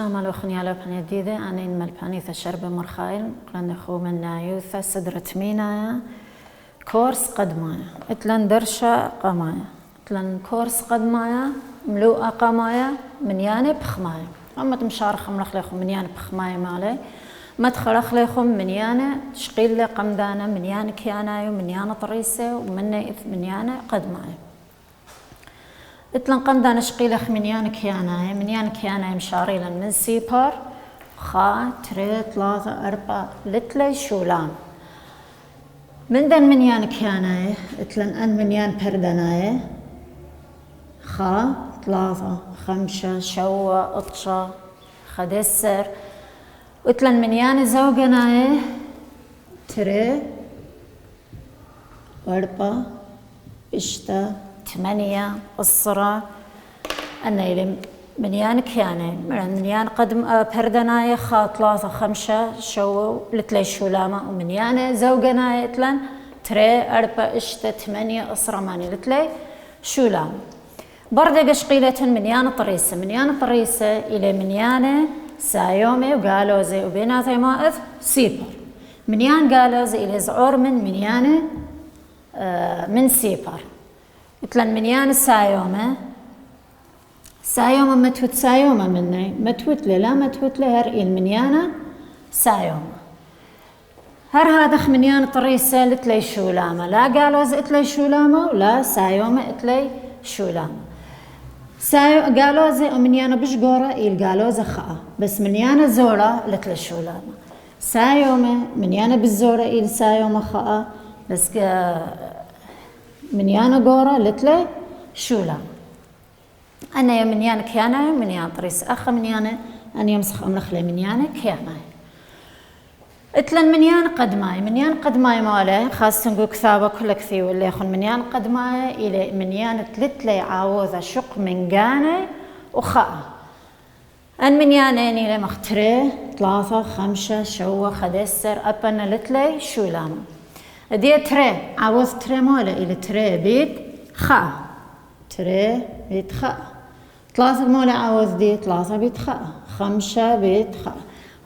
مالو خنيالو بحني جديدة أنا إن مالبانيثة شربة مرخايل قلنا خو من نايوثة سدرة مينايا كورس قدمايا اتلن درشة قمايا اتلن كورس قدمايا ملوءة قمايا من ياني بخمايا أما تمشارخ ملخليخو من ياني بخمايا مالي ما تخلخليخو من ياني تشقيل لي قمدانا من ياني كيانايو من ياني طريسة ومن ياني قدمايا اتلن قمدانا شقيلخ من ياني كياناي مشاريلا من سيبار خا تري 3 4 لتلي شولام من دن من يان كياناي اتلن ان من يان بردناي خا 3 5 شوا اطشا خدسر اتلن من يان زوجناي تري 4 اشتا 8 الصرا أنا من يان كياني من يان قدم بردناي خا 3 5 شو لتلي شولامة ومن يان زوجناي اتلن تري 4 اشتا 8 الصرا ماني لتلي شولام برضه قشقيلتن من يان طريسة إلى من يان سايومي وقالوزي وبيناتي ماث سيبر من يان قالوزي إلى زعور من يان من سيبر اتلن من يان سايومة متوت سايومة مني متوت لي لا متوت لي هر إل من يانا سايومة هر هذا من يان طريسة لتلي شولامة لا قالوز اتلي شولامة ولا سايومة اتلي شولامة قالوزي ومن يانا بش قورة إل قالوزة خاء بس من يانا زورة لتلي شولامة سايومة من يانا بالزورة إل سايومة خاء بس من يانا قورة لتلي شولامة أنا يا من يانا كيانا من يانا طريس أخ من يانا أنا يمسخ أملخلي من يانا كيانا اتلن من يانا قدماي ماله خاصة نقول كثابة كل كثير واللي يخون من يانا قدماي إلى من يانا تلتلي عاوذة شق من قاني وخاء أن من يانا إلى مختري 3 5 شوة خدسر أبنا لتلي شولامة دي تري عاوذ تري ماله إلى تري بيت خاء تري بيت خاء 3 مولة عاوذ دي 3 بيت خاء 5 بيت خاء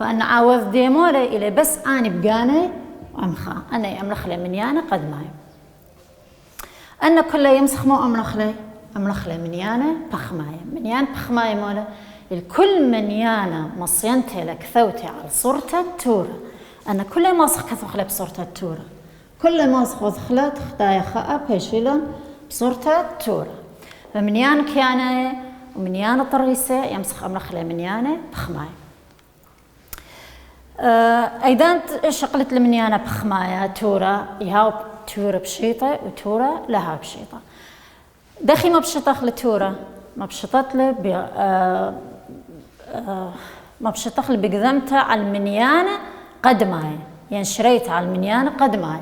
فأنا عاوذ دي مولة إلي بس أنا بقاني وأم خاء أنا أملخلي من يانا قد ماي أنا كله يمسخ مو أملخلي من يانا بخماي من يانا بخماي مولة الكل من يانا مصينتي لك ثوتي على صورة التورة أنا كل ماسخ كثخلي بصورة التورة كل ماسخ وثخلت خدايا خاء بيشيلون بصورة التورة فمن يانا كيانا ومن يانا طريسة يمسخ أملخلي من يانا بخماي أيضا شقلت لمن يانا بخمايا تورة يهاو تورة بشيطة وتورة لها بشيطة دخي ما بشطخ لتورة ما بشطت لي ما بشطخ لي بقدمتها على المنيانة قدماي يعني شريت على المنيانة قدماي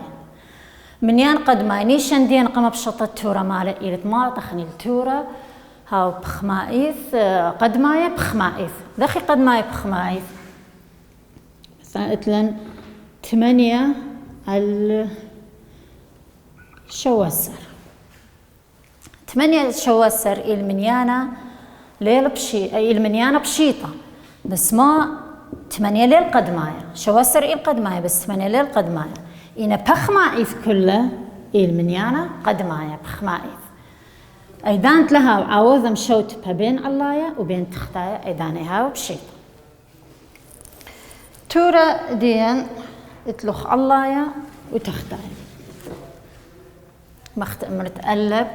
منيان قدماي نيشان دين قم بشطت تورة مالي إلت ما تخني التورة هاو بخمايث قدماي بخمايث دخي قدماي بخمايث اتلن 8 على شوسر 8 شوسر المنيانة ليل بشي المنيانة بشيطة بس ما 8 ليل قدمايا شوسر قدمايا بس 8 ليل قدمايا إنا بخمايث كله المنيانة قدمايا بخمايث أيضا لها عاوذ مشوت بين علايا وبين تختايا أيضا هاو بشيطة تورة دين اتلخ علايا وتختايا مرتقلب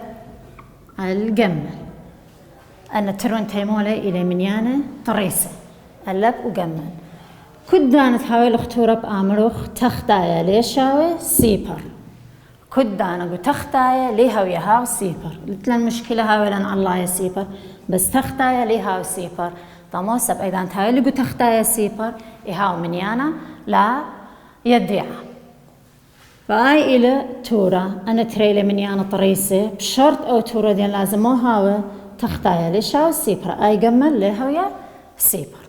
على الجمل أنا ترون تيمولي إلى منيانة طريسة قلب وجمل كدانت هاوي الختورة بأمرخ تختايا ليشاوي سيبر كدانا قو تختايا ليهاو يهاو سيبر لتلن مشكلة هاوي لن علايا سيبر بس تختايا ليهاو سيبر طموسب أيضا هاوي اللي قو تختايا سيبر إهاو منيانا لا يديعا فاي إلى تورة أنا تريلي منيانا طريسة بشرط أو تورة دين لازم مو هاوي تختايا ليشاو سيبر أي جمل ليهاو يا سيبر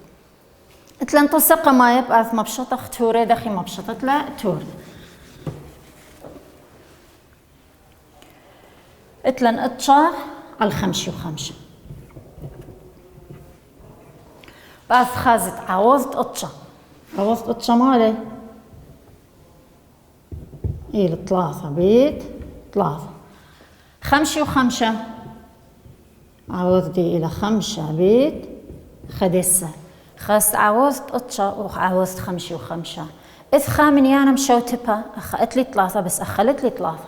اتلن تصق ما يبقى ما بشطخ تورة دخي ما بشطت لا تورة اتلن اتشا على 5 و5 بس خازت عوضت قطشة عوضت قطشة مالي إلى 3 بيت 3 5 و5 عوضتي إلى 5 بيت 11 خاص عوضت قطشة وعوضت 5 و5 إثخا من يانا مشوتبة أخذت لي 3 بس أخلت لي 3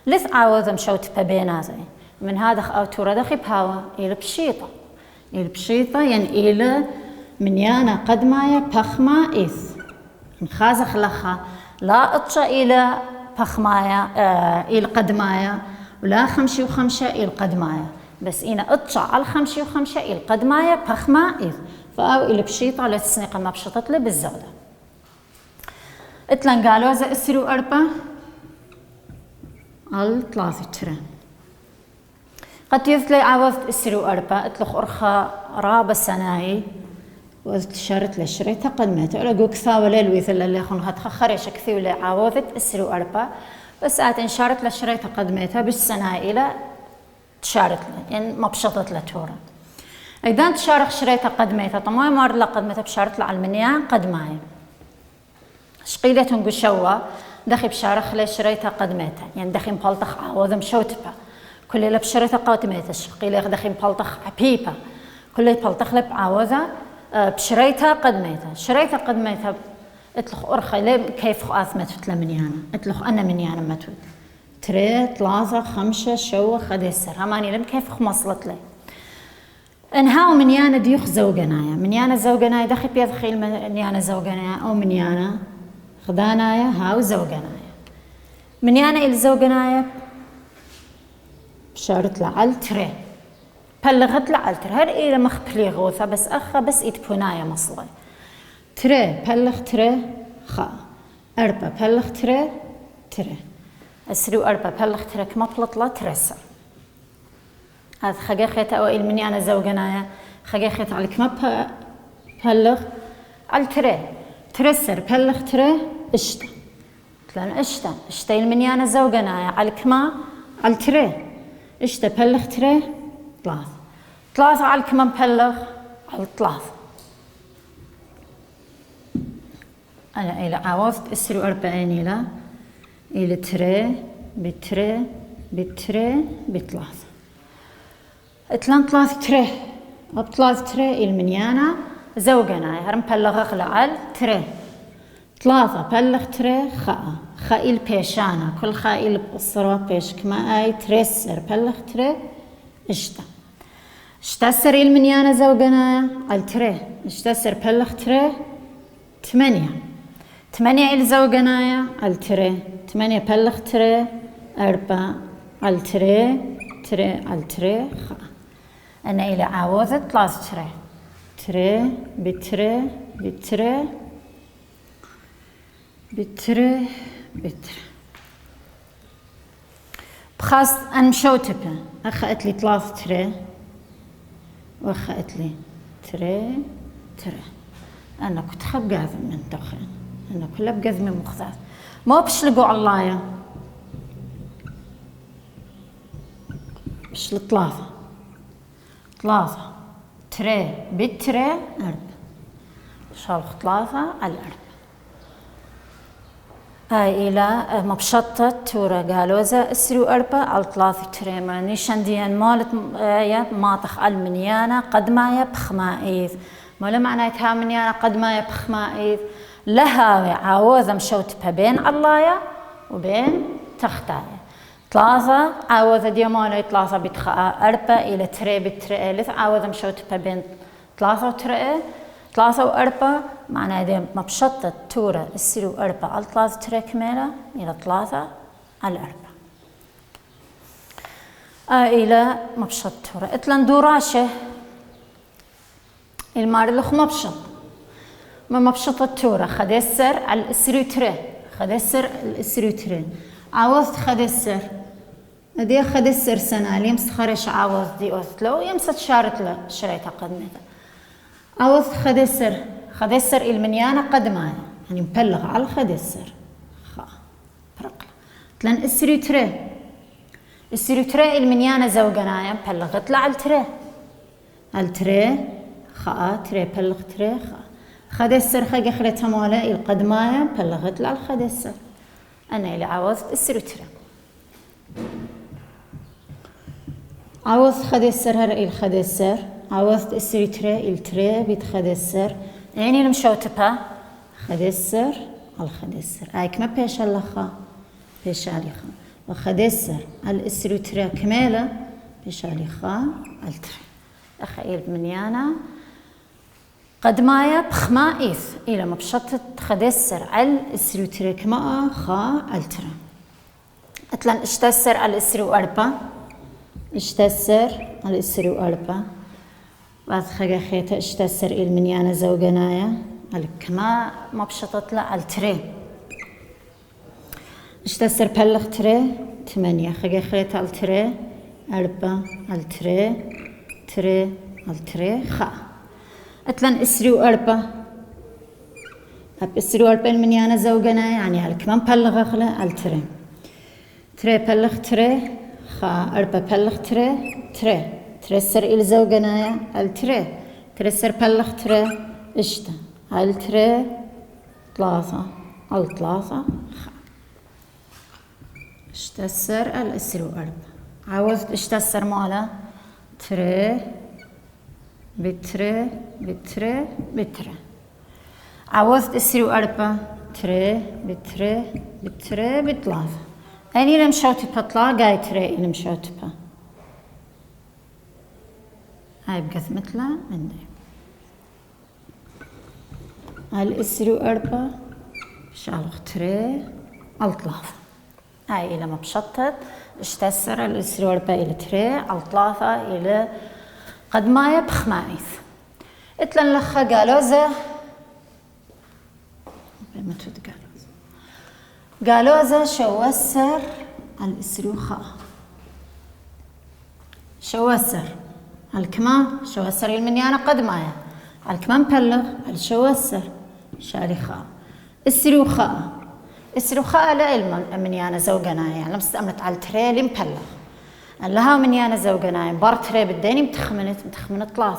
لث عوض مشوتبة بينازي من هذا أو تورا دخي بهاوا إلى بشيطة يعني إلى من يانا قدمايا بخما إث نخازخ لخا لا قطشة إلى بخمايا إلى قدمايا ولا 5 و5 إلى قدمايا بس إنا قطشة على 5 و5 إلى قدمايا بخما إث فأو إلى بشيطة لتسنيق ما بشطت لي بالزودة اتلان قالوا إذا أسروا أربع على 3 ترى قد يثلي عوضت أسروا أربع اتلخ أرخى رابع سناي وشرت لشريتها قدمتها ولا جو كثاوة للويث اللي يخون هتخريش كثير اللي عوضت أسروا أربع بس إن شارت لشريتها قدمتها بالسناي إلى تشارت له يعني ما بشطت له تورا إذا تشارك شريتها قدمتها طماي مار لا قدمتها بشارت له على المنيان قدماي شقيلة قشوة دخي بشارخ لي شريتها قدمتها يعني دخي مبلطخ عوض مشوتبة كل اللي بشريتها قدمتها شقيلة دخي مبلطخ عبيبة كل اللي بلطخ لي بعوضها بشريتها قدمتها شريتها قدمتها اتلخ أرخي لي كيف آثمت فتلا منيانا اتلخ أنا منيانا متود 3 3 5 شوة خديسر هماني لم كيف خمصلت لي انهاو منيانا ديوخ زوجنايا منيانا زوجنايا دخي بيدخيل منيانا زوجنايا أو منيانا خدانايا هاو زوجنايا منيانا إلى زوجنايا بشارت لعل تري بلغت لعل تري هر إلى مخبلي غوثة بس أخا بس إتبونايا مصلي تري بلغ تري خا أربع بلغ تري تري أسرو أربع بلغ تري كما بلطلة ترسر هذا خجاخيت أو إلى منيانا زوجنايا خجاخيت على كما بلغ على تري ترسر بلغ تري اشتا تلان اشتا المنيانا زوجنايا على كما على تري اشتا بلغ تري 3 على كما بلغ على 3 أنا إلى عوضت أسرو 40 إلى تري بتري بتري ب3 اتلان 3 تري أب 3 تري المنيانا زوجنايا هرم بلغ على تري 3 بلغ تري خائل بيشانا كل خائل بقصرة بيش كما أي ترسر بلغ تري اشتسر المنيانا زوجنا على تري اشتسر بلغ تري 8 إلى زوجنايا على تري 8 بلغ تري 4 على تري على تري أنا إلى عوضة 3 تري بتري بتري بتري بتري بخاص أن مشوتبة أخذت لي 3 تري وأخذت لي تري أنا كنت خب قاذم من دخين أنا كلها بقذمي مخذات ما بشلقوا علايا بشل 3 تري بتري 4 شالخ 3 على 4 إلى مبشطة تورا قالوا إذا أسروا 4 على 3 تري ما نيشانديان مالت ما تخ المنيانا قد ما يبخمائيث ما له معنى يتها منيانا قد ما يبخمائيث لها عاوذ مشوت بين علايا وبين تختايا 3 عاوذ ديمانا 3 بتخاء 4 إلى تري بتري لث عاوذ مشوت بين 3 وتري 3 و4 معناه ديم مبشطة تورا السيرو 4 على 3 تري كميلة إلى 3 على 4 إلى مبشط تورا إتلان دوراشه المارلخ مبشط ما مبشطة تورا خدسر على السيرو تري خدسر السيرو تري عوضت خدسر دي خدسر سنة ليمس خرش عوض دي أثلو يمس تشارت له شريتها قدمتها عوض خدسر المنيانة قدمانا يعني مبلغ على الخدسر برقلة تلان السيرو تري المنيانة زوجنايا مبلغت له على التري خاء تري بلغ تري خاء خدسر خاقي خليتها مولا القدماية بلغت على الخدسر أنا اللي عوضت السر تري عوضت خدسر هرئي الخدسر عوضت السر تري التري بيتخدسر يعني المشوتبها خدسر الخدسر هايك ما بيش اللخا بيش عليخا وخدسر الاسر تري كمالة بيش عليخا التري أخيل منيانا قدمايا بخما إيث إلى ما بشطت خدسر على الاسر تري كما خا التري أتلن اشتسر على الاسر وأربا اشتسر على الاسر وأربا بعد خجا خيتا اشتسر المنيانة زوجنايا الكما ما بشطت له على التري اشتسر بلغ تري 8 خجا خيتا على التري 4 على التري تري على التري خا أتلن اسري وأربا أب اسري وأربا المنيانة زوجنايا يعني الكما بلغ أخلا على التري تري بلغ تري خا 4 بلغ تري تري ترسر إلى زوجنايا التري ترسر بلغ تري اشتا التري 3 3 اشتسر الاسر وأربع عوضت اشتسر مالا تري بتري بتري بتري عوضت اسر وأربع تري بتري بتري بثلاثة أني لم شوتي بطلع جاي تري لم شوتي با هاي بقت مثلها من دي الاسر وأربع شالخ تري الثلاثة هاي إلى ما بشطت اشتسر الاسر وأربع إلى تري الثلاثة إلى قدمايا بخمايث اتلن لخا قالوزة قالوزة شوسر الاسر وخا شوسر الكمان شوسر المنيانة قدمايا الكمان بلغ الشوسر شارخاء السروخاء السروخاء لا المنيانة زوجنايا يعني مستأمنت على التري اللي مبلغ لها منيانة زوجنايا بار تري بالديني متخمنت 3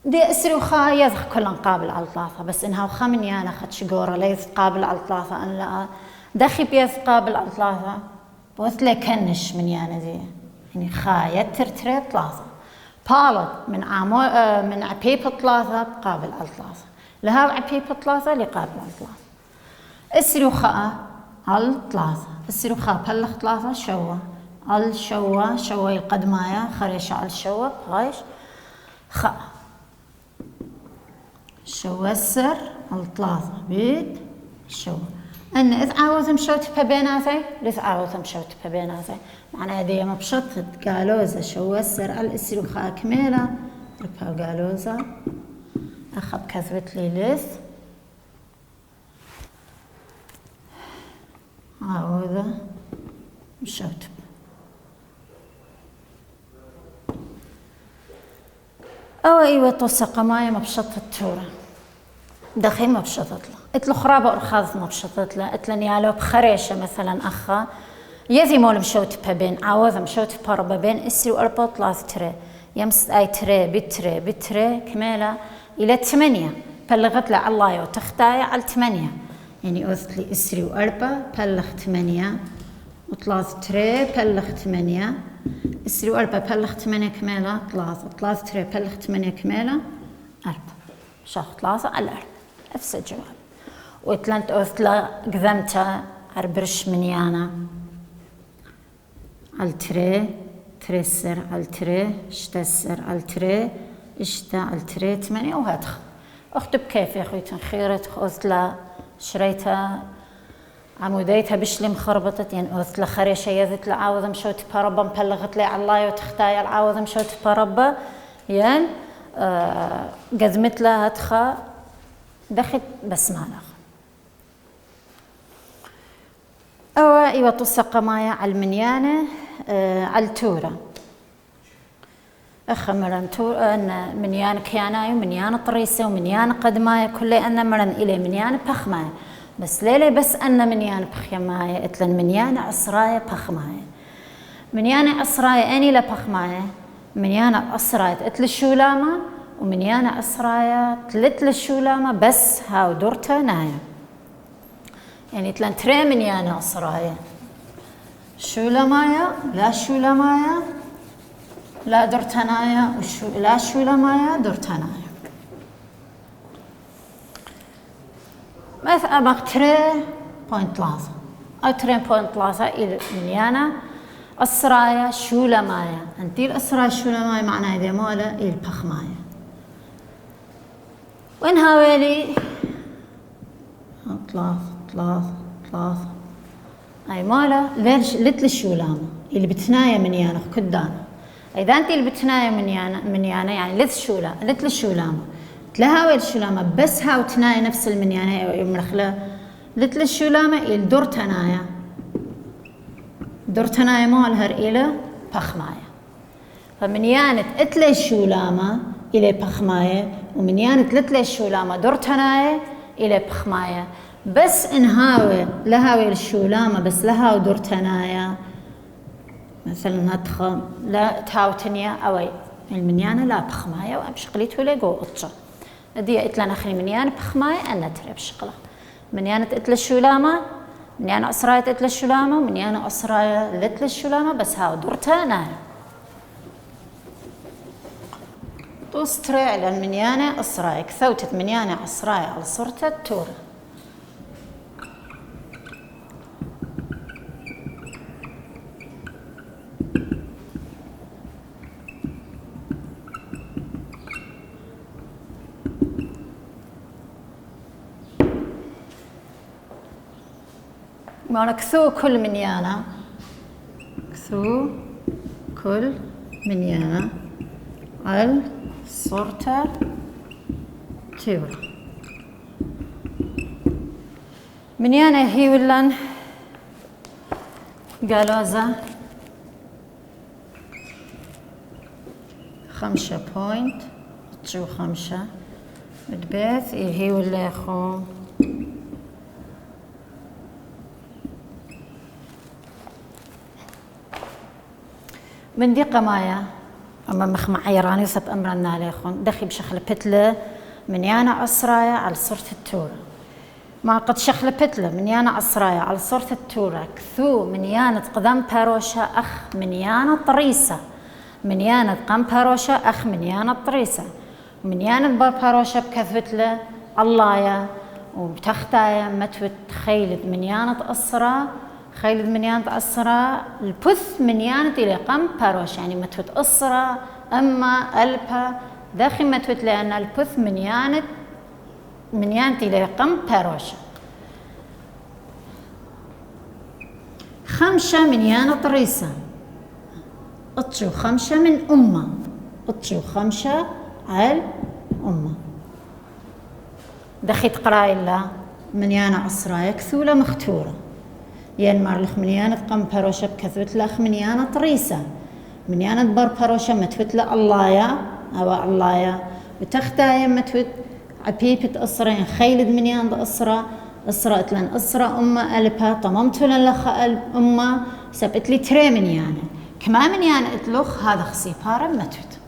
دي السروخاء يذخ كلن قابل على 3 بس إنها وخا منيانة خد شجورة ليس قابل على 3 أن لا دخي بيث قابل على 3 بوث لي كنش منيانة دي يعني خاية ترتري 3 بالط من من عبيب 3 قابل على 3 لها عبيب 3 اللي قابل على 3 السروخاء على 3 السروخاء بلغ 3 شوا الشوا شوا القدمايا خريش على الشوا غايش خاء شوسر على 3 بيت شوا أن إذ عاوز مشوت ببيناتي لذ عاوز مشوت ببيناتي معناها دي ما بشطت قالوزة شوسر الاسروخاء كميلة ربها قالوزة أخذ كذبت لي لذ عاوزة مشوت أو أيوة توسق ماي ما بشطت تورا دخي ما بشطت له اتلو خرابة أرخاذ ما بشطت له اتلن يالو بخريشة مثلا أخا يذي مول مشوت ببين عاوذ مشوت باربا بين اسري وأربع 3 تري يمس أي تري بتري كميلة إلى 8 بلغت له الله يو تختايا على 8 يعني أوثت لي اسري وأربع بلغ 8 و3 تري بلغ 8 اسري وأربع بلغ 8 كميلة 3 تري بلغ 8 كميلة 4 شاخ 3 على 4 نفس الجواب وتلنت أوثلا قذمتها أربرش منيانا التري تريسر التري اشتسر التري اشتا التري 8 وهدخ اختب كيف يا أخوي تنخيرت أوثلا شريتها عموديتها بشلي مخربطت يعني أوثلا خريشة يذت لعاوذ مشوت باربا مبلغت لي على وتختايا العاوذ مشوت باربا يعني قذمت لها هدخا دخت بس ما لغ أو إيوة تصق مايا على المنيانة على التورة أخمرن أن منيانة كياناي ومنيانة طريسة ومنيانة قدمايا كل أن مرن إلي منيانة بخمايا بس ليلي بس أن منيانة بخمايا إتلن منيانة عصرايا بخمايا منيانة عصرايا أني لا بخمايا منيانة عصرايا إتل الشولامة ومنيانا أسرايا تلت للشولامة بس هاو دورتا نايا يعني تلان تري منيانا أسرايا شولامايا لا شولامايا لا دورتانايا لا شولامايا دورتانايا مثلا تري بوينت لازا أو تري بوينت لازا إلى منيانا أسرايا شولامايا أنتي الأسرايا شولامايا معناها إذا مولا إلى بخمايا وين هاويلي ثلاث أي مالا ليش الشولامة اللي بتنايا منيانا قدانا إذا أنت اللي بتنايا منيانا يعني ليت الشولامة تلهاوي الشولامة بس هاو تنايا نفس المنيانا يمرخله ليت الشولامة إلى دورتنايا مالهر إلى بخمايا فمنيانة اتلي الشولامة إلى بخمايا ومنيانة لتلي الشولامة دورتنايا إلى بخمايا بس إنهاوي لهاوي الشولامة بس لهاو دورتنايا مثلا هتخم لا تهاوتنيا أوي المنيانة لا بخمايا وأمش قليت ولا جو أطشا دي إتلا نخلي منيانة بخمايا أنا ترى بشقلة منيانة اتلي الشولامة منيانة أسرايا اتلي الشولامة منيانة أسرايا لتلي الشولامة بس هاو دورتنايا توستري على المنيانة أسرايا كثوتت منيانة أسرايا على صورة تورة ما كثو كل منيانة على صورة تورة منيانة هي ولن قالوزة 5.5 بدبيث هي ولا يخو من دي قمايا أما مخمع عيراني سب أمرنا عليكم دخي بشخل بتلة منيانا أسرايا على صورة التورة ما قد شخل بتلة منيانا أسرايا على صورة التورة كثو منيانا قدام باروشا أخ منيانا طريسة منيانا قام باروشا أخ منيانا طريسة منيانا باروشا بكثبتلة اللهيا وبتختايا متوت خيلد منيانا أسرا خيلد منيانة أسرة البث منيانة إلى قم باروش يعني متوت أسرة أما ألبا داخل متوت لأن البث منيانة إلى قم باروش 5 منيانة طريسة أطشو 5 من أمة أطشو 5 على أمة دخيت قراء الله منيانة أسرة يكثولة مختورة ينمر لخ منيانة قم باروشة بكثبت لخ منيانة طريسة منيانة بر باروشة متفت اللهيا أو اللهيا بتختايا متفت عبيبة أسرين خيلد منيانة أسرة اتلن أسرة أمة ألبها طممتو لنلخ أمة سبت لي تري منيانة كما منيانة اتلوخ هذا خسيبارة متفت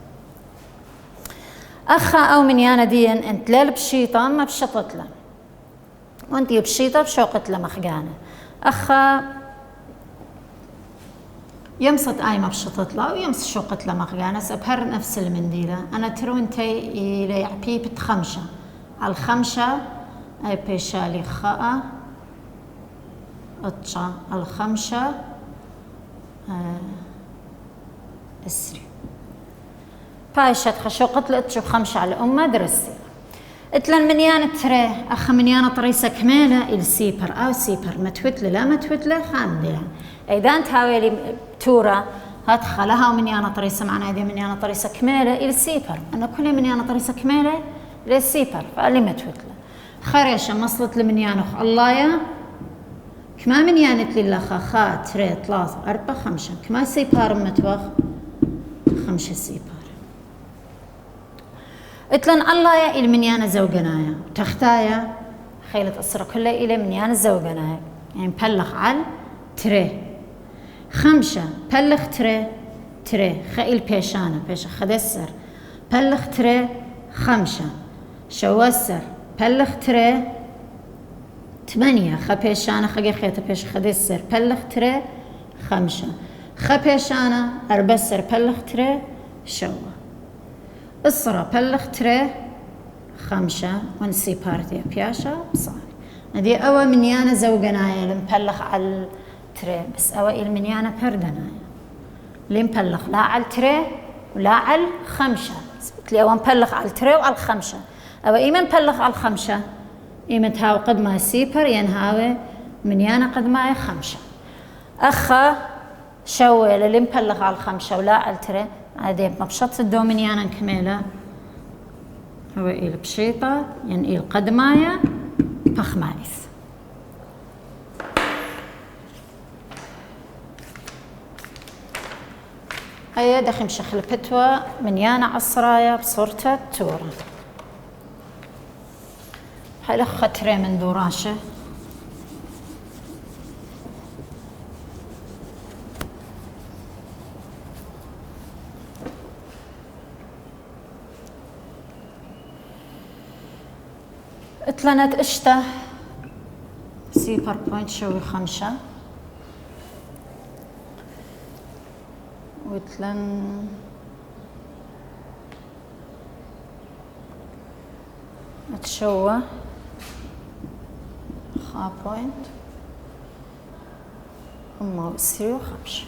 أخا أو منيانة ديان انت ليل بشيطة ما بشطت له وانتي بشيطة بشوقت له مخقانة أخا يمصت آيمة بشطت له ويمص شوقت له مخقانة سأبهر نفس المنديلة أنا ترونتي إلي عبيبة 5 على 5 أي بيشالي خاء أطشا على 5 اسري بايشت خشوقت لأتشو 5 على أمة درسي اتلن منيانة تري أخ منيانة طريسة كمالة السيبر أو سيبر متوتلة لا متوتلة خامدلة إذا انت هاويلي تورة هتخلها ومنيانة طريسة معنا إذا منيانة طريسة كمالة السيبر أنا كل منيانة طريسة كمالة للسيبر فقالي متوتلة خريشة مصلت لمنيانة الله يا كما منيانة لله خا تري 3 4 5 كما سيبار متوخ 5 سيبار اتلن الله يا المنيانة زوجنايا تختايا خيلة أسرة كلها إلى منيانة زوجنايا يعني بلخ على تري 5 بلخ تري خيل بيشانة بيش خدسر بلخ 5 شوسر بلغ تري 8 خبيشانة خجي خيطة بيش خدسر بلغ تري 5 خبيشانة أربسر بلغ تري شوا إصرا بلغ تري 5 ونسي بارتي بياشا بصالي هذه أوا منيانا زوجنايا لمبلغ على التري بس أوا المنيانا بردنايا لمبلغ لا على التري ولا على 5 قلت لي أوا مبلغ على التري وعلى 5 أوا إيمن مبلغ على 5 إيمن تهاو قد ما سيبر ينهاوي منيانا قد ما 5 أخا شوي للي مبلغ على 5 ولا على التري هذه مبشط الدو منيانا نكمله هو إيل بشيطة يعني إيل قدمايا بخمايث هيا دخل شخل بتوى من يانا عصرايا بصورة تورة هاي خطرة من دوراشة اتلنت اشتا سيبر بوينت شوي 5 وتلن تشوى خا بوينت أما بسيو 5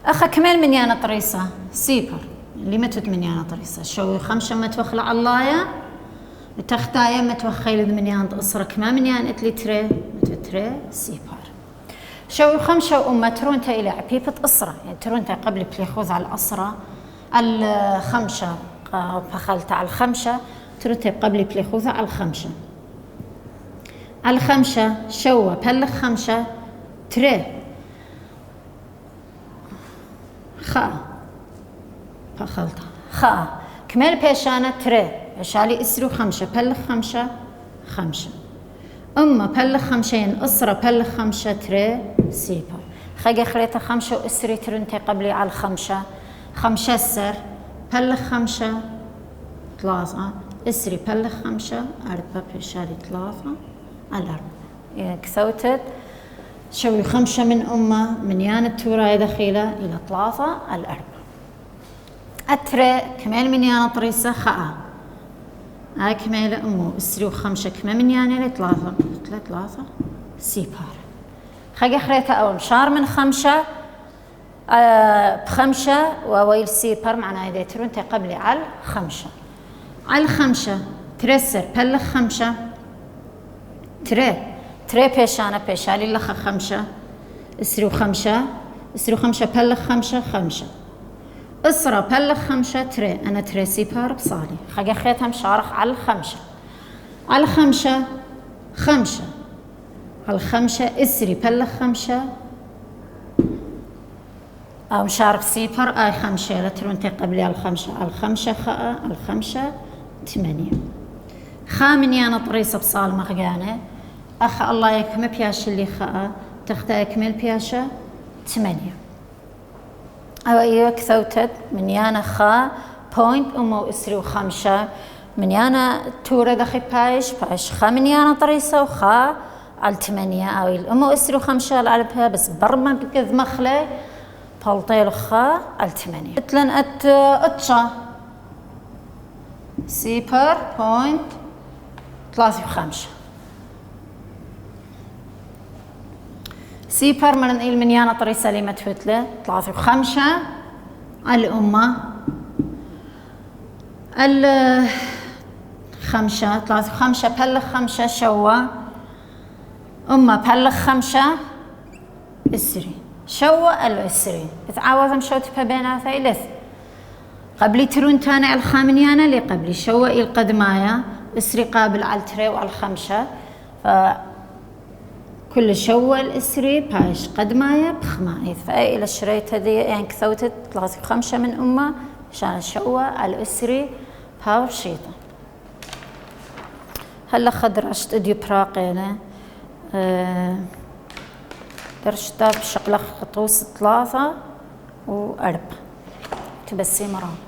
أخا كمل من يانا طريسة سيبر اللي متت من يانا طريسة شوي 5 متوخلة علايا تختايا متوخيل من يانا أصرك ما من يانا اتلي تري متتري سيبر شوي 5 وأمة ترونتا إلى عبيبة أسرة يعني ترونتا قبل بليخوذ على الأسرة 5 فخلت على 5 ترونتا قبل بليخوذ على 5 على 5 شوى بلغ 5 تري خا فخلت خا كمل بيشانة تري عشالي اسرو 5 بلغ 5 أما بلغ 5 ين أسرة بلغ 5 تري سيبر خاقة خريطة 5 وإسري ترنتي قبلي على 5 السر بلغ 5 3 إسري بلغ 5 4 بيشالي 3 على 4 يعني كثوتت شوي 5 من أمة من يان التوراية دخيلة إلى 3 على 4 أتري كمال من يان طريسة خاء هاي كمالة أمو إسري 5 كما من يان إلى 3 سيبار خاقة خريطة أول مشار من 5 ب5 وويل سيبر معناه إذا ترونتي قبلي على 5 على 5 ترسر بلغ 5 تري بيشانة بيشالي لخ 5 اسرو 5 بلغ 5 اسرى بلغ 5 تري أنا تري سيبار بصالي خاقة خيتها مشارخ على 5 على 5 على 5 اسري بلغ 5 أو مشارك سيبر آي 5 لا ترونتي قبلي على 5 على 5 خاء على 5 8 خامن يانا طريسة بصال مغيانة أخ الله يكمل بياش اللي خاء تختار يكمل بياشة 8 أو أيوة كثوتت من يانا خاء بوينت أمو إسري 5 من يانا تورة دخي بايش خا من يانا طريسة وخاء على 8 أو الأمو إسري 5 على بها بس برما بكذ مخلة بلطيل خاء على 8 اتلن اتشا سيبر بوينت 3 سيبر من يانا طري سليمة فتلة 3 على الأمة 5 بلغ 5 شوى أمة بلغ 5 إسري شوى الإسري بتعاوض مشوت بيناتها إلث قبلي ترون تاني على الخامنيانة اللي قبلي شوى القدمايا إسري قابل على التري وعلى 5 كل شوى الإسري بايش قدمايا بخمايث فأي إلى الشريط هذه يعني كثوتت 3 من أمة عشان الشوى على الإسري باور شيطة هلا خدرشت اديو براقينا درشتها بشقلة خطوس 3 و4 تبسي مرام